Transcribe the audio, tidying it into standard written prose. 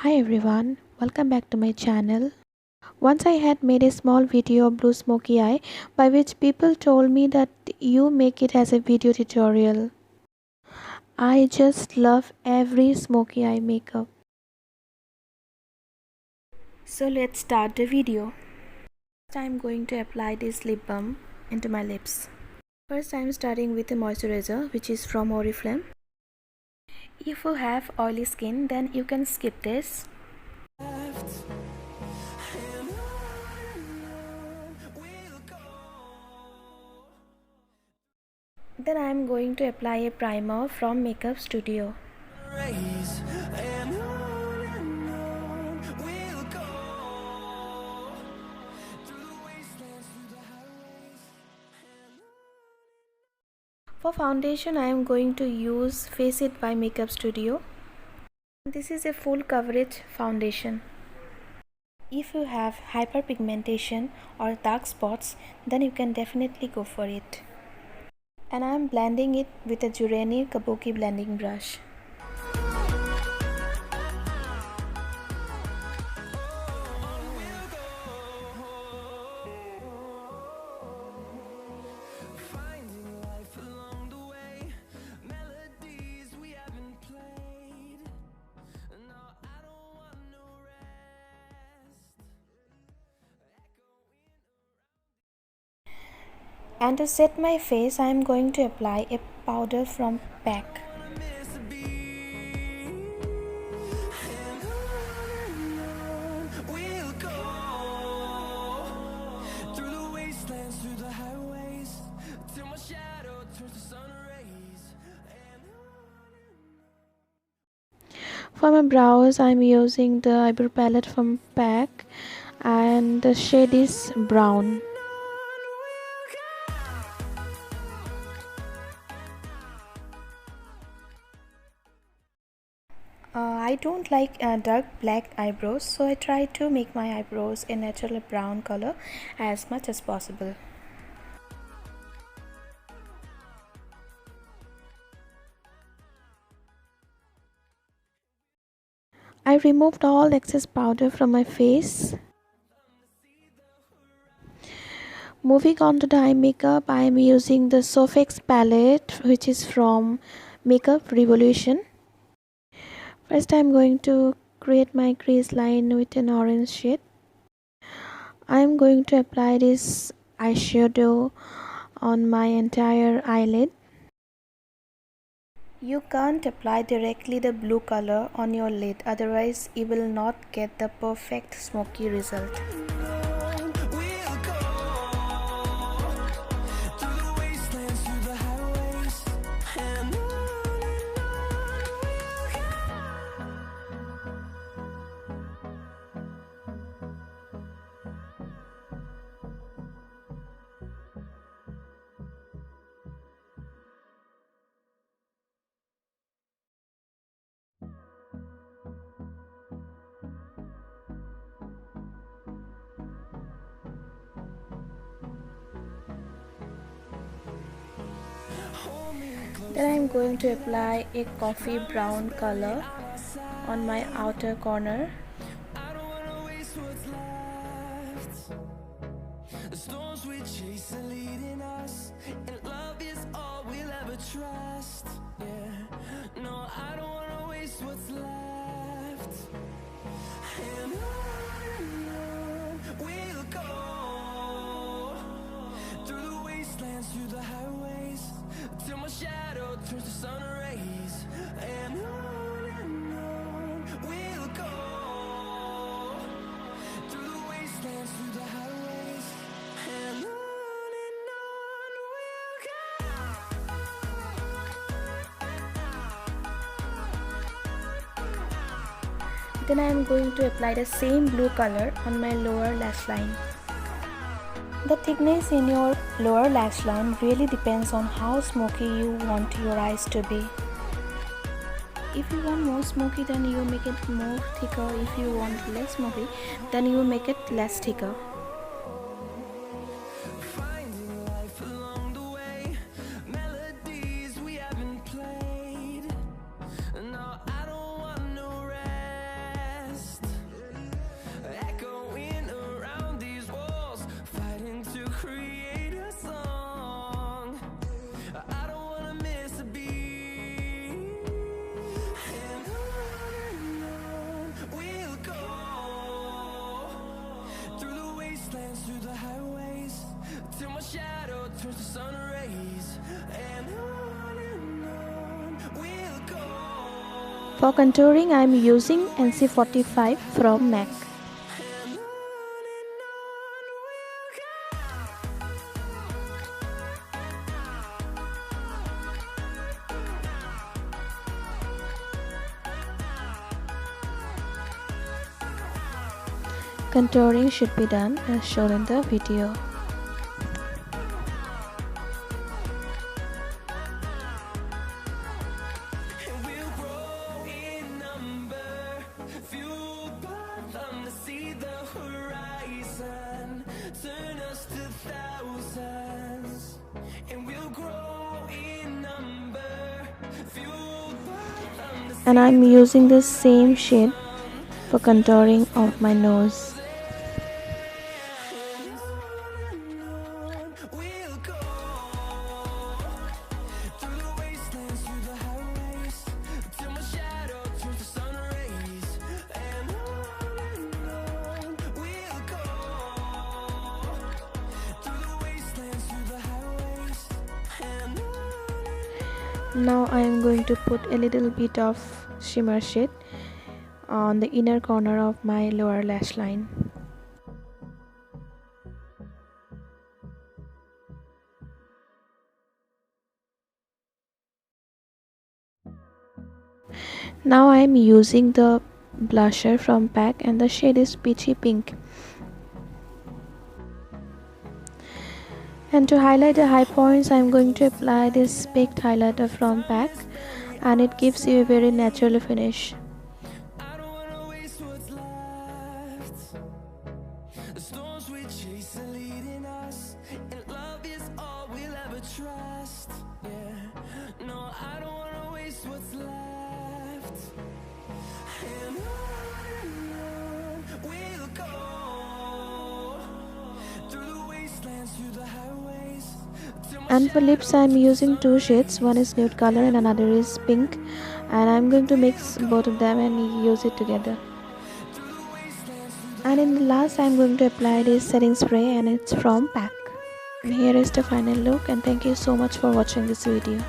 Hi everyone, welcome back to my channel. Once I had made a small video of blue smoky eye by which people told me that you make it as a video tutorial. I just love every smoky eye makeup. So let's start the video. First I'm going to apply this lip balm into my lips. First I'm starting with a moisturizer which is from Oriflame. If you have oily skin then you can skip this. Then I am going to apply a primer from Makeup Studio. For foundation I am going to use Face It by Makeup Studio. This is a full coverage foundation. If you have hyperpigmentation or dark spots then you can definitely go for it. And I am blending it with a Jureni Kabuki blending brush. And to set my face, I am going to apply a powder from PAC. For my brows, I am using the eyebrow palette from PAC and the shade is brown. I don't like dark black eyebrows, so I try to make my eyebrows a natural brown color as much as possible. I removed all excess powder from my face. Moving on to the eye makeup, I am using the Sofx palette which is from Makeup Revolution. First I am going to create my crease line with an orange shade. I am going to apply this eyeshadow on my entire eyelid. You can't apply directly the blue color on your lid, otherwise you will not get the perfect smoky result. Then I am going to apply a coffee brown color on my outer corner. The storms we chase are leading us, and love is all we'll ever trust. Yeah, no, I don't wanna waste what's left. And on we'll go, through the wastelands, through the highways, till my shadow turns to sun rays. And on we'll go, through the wastelands, through the highways. And on we'll go. Then I am going to apply the same blue color on my lower lash line. The thickness in your lower lash line really depends on how smoky you want your eyes to be. If you want more smoky, then you make it more thicker. If you want less smoky, then you make it less thicker. wastelands, through the highways, till my shadow turns to sun rays. And on we'll go. For contouring, I am using NC45 from MAC. Contouring should be done as shown in the video. And I'm using the same shade for contouring of my nose. Now I am going to put a little bit of shimmer shade on the inner corner of my lower lash line. Now I am using the blusher from PAC and the shade is peachy pink. And to highlight the high points, I am going to apply this baked highlighter from PAC, and it gives you a very natural finish. And for lips, I am using two shades. One is nude color and another is pink, and I am going to mix both of them and use it together. And in the last, I am going to apply this setting spray, and it's from PAC. And here is the final look, and thank you so much for watching this video.